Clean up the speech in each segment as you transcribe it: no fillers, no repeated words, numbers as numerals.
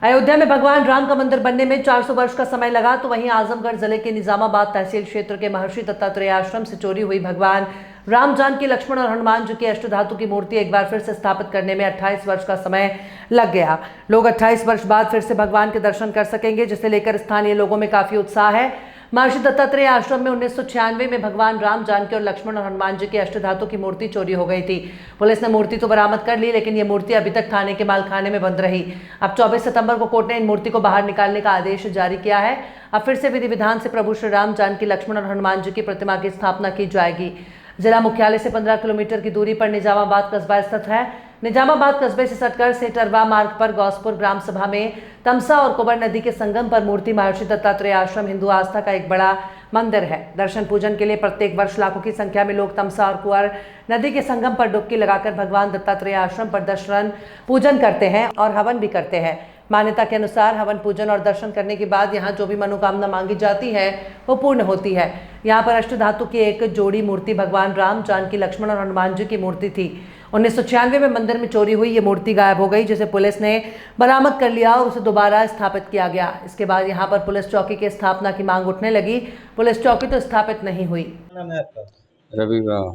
अयोध्या में भगवान राम का मंदिर बनने में 400 वर्ष का समय लगा, तो वहीं आजमगढ़ जिले के निजामाबाद तहसील क्षेत्र के महर्षि दत्तात्रेय आश्रम से चोरी हुई भगवान राम, जानकी, लक्ष्मण और हनुमान जी की अष्टधातु की मूर्ति एक बार फिर से स्थापित करने में 28 वर्ष का समय लग गया। लोग 28 वर्ष बाद फिर से भगवान के दर्शन कर सकेंगे, जिसे लेकर स्थानीय लोगों में काफी उत्साह है। महर्षि दत्तात्रेय आश्रम में 1996 में भगवान राम, जानकी और लक्ष्मण और हनुमान जी की अष्टधातु की मूर्ति चोरी हो गई थी। पुलिस ने मूर्ति तो बरामद कर ली, लेकिन ये मूर्ति अभी तक थाने के मालखाने में बंद रही। अब 24 सितंबर को कोर्ट ने इन मूर्ति को बाहर निकालने का आदेश जारी किया है। अब फिर से विधि विधान से प्रभु श्री राम, जानकी, लक्ष्मण और हनुमान जी की प्रतिमा की स्थापना की जाएगी। जिला मुख्यालय से 15 किलोमीटर की दूरी पर निजामाबाद कस्बा स्थित है। निजामाबाद कस्बे से सटकर सेटरवा मार्ग पर गौसपुर ग्राम सभा में तमसा और कुबर नदी के संगम पर मूर्ति महर्षि दत्तात्रेय आश्रम हिंदू आस्था का एक बड़ा मंदिर है। दर्शन पूजन के लिए प्रत्येक वर्ष लाखों की संख्या में लोग तमसा और कुबर नदी के संगम पर डुबकी लगाकर भगवान दत्तात्रेय आश्रम पर दर्शन पूजन करते हैं और हवन भी करते हैं। मान्यता के अनुसार हवन पूजन और दर्शन करने के बाद यहाँ जो भी मनोकामना मांगी जाती है वो पूर्ण होती है। यहाँ पर अष्टधातु की एक जोड़ी मूर्ति भगवान राम, जानकी, लक्ष्मण और हनुमान जी की मूर्ति थी। 1996 में मंदिर में चोरी हुई ये मूर्ति गायब हो गई, जिसे पुलिस ने बरामद कर लिया और उसे दोबारा स्थापित किया गया। इसके बाद यहाँ पर पुलिस चौकी की स्थापना की मांग उठने लगी। पुलिस चौकी तो स्थापित नहीं हुई। नाम है आपका? रवि बाबा,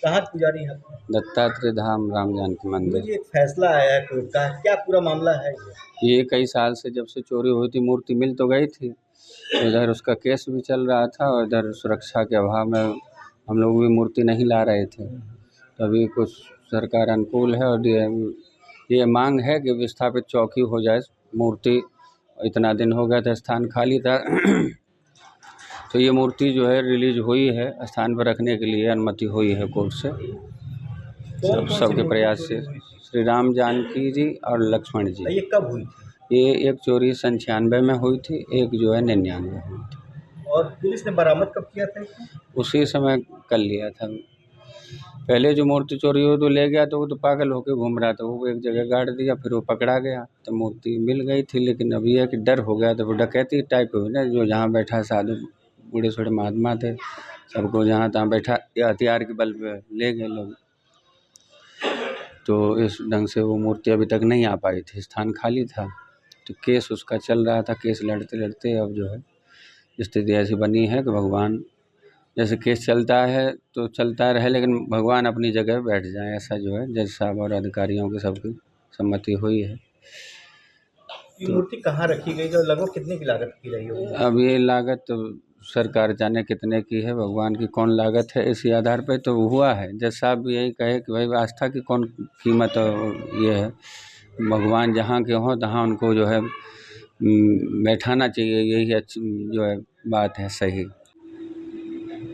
कहाँ के पुजारी हैं आप? दत्तात्रेय धाम राम जानकी मंदिर। मुझे एक फैसला आया है कोर्ट का, क्या पूरा मामला है ये कई साल से जब से चोरी हुई थी, मूर्ति मिल तो गई थी, इधर उसका केस भी चल रहा था और इधर सुरक्षा के अभाव में हम लोग भी मूर्ति नहीं ला रहे थे। तो अभी कुछ सरकार अनुकूल है और ये मांग है कि विस्थापित चौकी हो जाए। मूर्ति इतना दिन हो गया था, स्थान खाली था तो ये मूर्ति जो है रिलीज हुई है, स्थान पर रखने के लिए अनुमति हुई है कोर्ट से। सबके प्रयास से श्री राम, जानकी जी और लक्ष्मण जी। ये कब हुई थी? ये एक चोरी 97 में हुई थी, एक जो है 99 में हुई थी। और पुलिस ने बरामद कब किया था? उसी समय कर लिया था। पहले जो मूर्ति चोरी हुई तो ले गया, तो वो तो पागल होकर घूम रहा था, वो एक जगह गाड़ दिया, फिर वो पकड़ा गया तो मूर्ति मिल गई थी। लेकिन अभी है कि डर हो गया था, वो डकैती टाइप हुई ना, जो जहाँ बैठा साधु बूढ़े छोटे महात्मा थे, सबको जहाँ तहाँ बैठा हथियार के बल पे ले गए लोग। तो इस ढंग से वो मूर्ति अभी तक नहीं आ पाई थी, स्थान खाली था। तो केस उसका चल रहा था, केस लड़ते लड़ते अब जो है स्थिति ऐसी बनी है कि भगवान जैसे केस चलता है तो चलता रहे, लेकिन भगवान अपनी जगह बैठ जाए, ऐसा जो है जज साहब और अधिकारियों की सबकी सम्मति हुई है। ये मूर्ति कहाँ रखी गई और लगभग कितने की लागत की रही होगी? अब ये लागत तो सरकार जाने कितने की है, भगवान की कौन लागत है, इसी आधार पर तो हुआ है। जज साहब भी यही कहे कि भाई आस्था की कौन कीमत ये है, भगवान जहाँ के हों तहाँ उनको जो है बैठाना चाहिए, यही अच्छी जो है बात है, सही।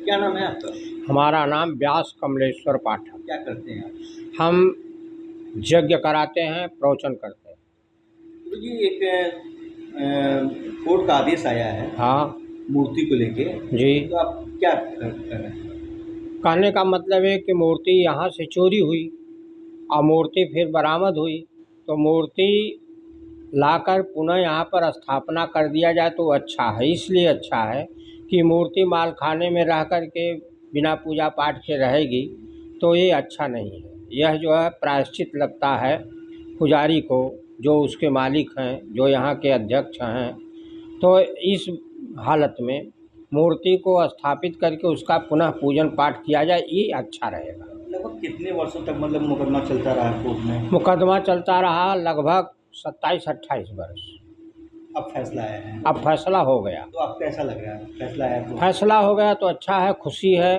क्या नाम है आपका? हमारा नाम व्यास कमलेश्वर पाठक। क्या करते हैं आप? हम यज्ञ कराते हैं, प्रवचन करते हैं। तो ये एक कोर्ट का आदेश आया है हाँ मूर्ति को लेके, जी। तो आप क्या कर रहे हैं? कहने का मतलब है कि मूर्ति यहाँ से चोरी हुई और मूर्ति फिर बरामद हुई, तो मूर्ति लाकर पुनः यहाँ पर स्थापना कर दिया जाए तो अच्छा है। इसलिए अच्छा है कि मूर्ति मालखाने में रह कर के बिना पूजा पाठ के रहेगी तो ये अच्छा नहीं है। यह जो है प्रायश्चित लगता है पुजारी को, जो उसके मालिक हैं, जो यहाँ के अध्यक्ष हैं। तो इस हालत में मूर्ति को स्थापित करके उसका पुनः पूजन पाठ किया जाए, ये अच्छा रहेगा। लगभग कितने वर्षों तक मतलब मुकदमा चलता रहा कोर्ट में? मुकदमा चलता रहा लगभग 27-28 वर्ष। अब फैसला आया है? अब फैसला हो गया। तो आपको कैसा लग रहा है फैसला आया तो? फैसला हो गया तो अच्छा है, खुशी है,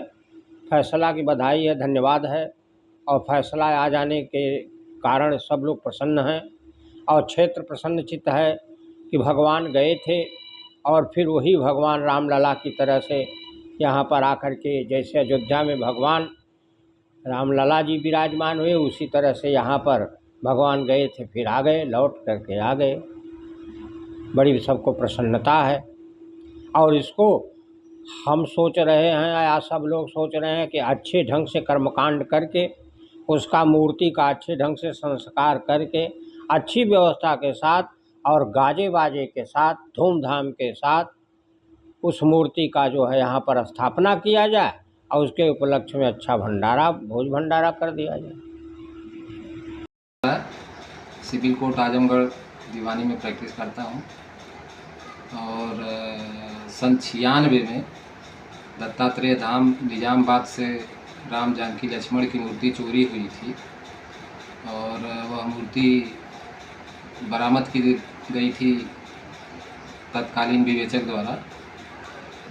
फैसला की बधाई है, धन्यवाद है। और फैसला आ जाने के कारण सब लोग प्रसन्न हैं और क्षेत्र प्रसन्नचित्त है कि भगवान गए थे और फिर वही भगवान रामलला की तरह से यहाँ पर आकर के, जैसे अयोध्या में भगवान रामलला जी विराजमान हुए, उसी तरह से यहाँ पर भगवान गए थे, फिर आ गए, लौट करके आ गए। बड़ी सबको प्रसन्नता है और इसको हम सोच रहे हैं या सब लोग सोच रहे हैं कि अच्छे ढंग से कर्मकांड करके उसका मूर्ति का अच्छे ढंग से संस्कार करके अच्छी व्यवस्था के साथ और गाजे बाजे के साथ धूमधाम के साथ उस मूर्ति का जो है यहाँ पर स्थापना किया जाए और उसके उपलक्ष्य में अच्छा भंडारा, भोज भंडारा कर दिया जाए। सिविल कोर्ट आजमगढ़ दीवानी में प्रैक्टिस करता हूँ। और सन 96 में दत्तात्रेय धाम निजामाबाद से राम जानकी लक्ष्मण की मूर्ति चोरी हुई थी और वह मूर्ति बरामद की गई थी तत्कालीन विवेचक द्वारा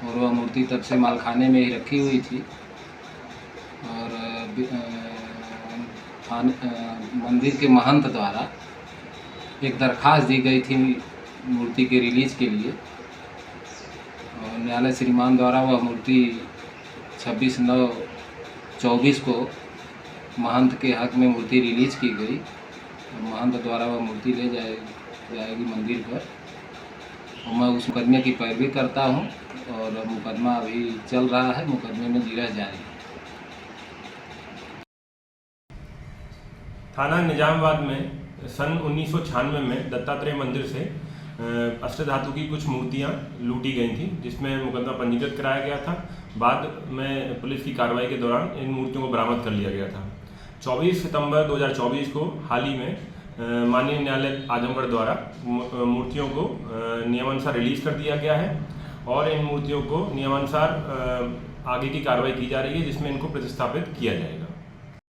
और वह मूर्ति तब से मालखाने में ही रखी हुई थी। और मंदिर के महंत द्वारा एक दरख्वास्त दी गई थी मूर्ति के रिलीज़ के लिए और न्यायालय श्रीमान द्वारा वह मूर्ति 26/9/24 को महंत के हक में मूर्ति रिलीज़ की गई और महंत द्वारा वह मूर्ति ले जाएगी मंदिर पर। और मैं उस मुकदमे की पैरवी करता हूँ और मुकदमा अभी चल रहा है, मुकदमे में जिरह जारी है। थाना निजामाबाद में सन 1996 में दत्तात्रेय मंदिर से अष्टधातु की कुछ मूर्तियां लूटी गई थी, जिसमें मुकदमा पंजीकृत कराया गया था। बाद में पुलिस की कार्रवाई के दौरान इन मूर्तियों को बरामद कर लिया गया था। 24 सितंबर 2024 को हाल ही में माननीय न्यायालय आजमगढ़ द्वारा मूर्तियों को नियमानुसार रिलीज़ कर दिया गया है और इन मूर्तियों को नियमानुसार आगे की कार्रवाई की जा रही है, जिसमें इनको प्रतिस्थापित किया जाएगा।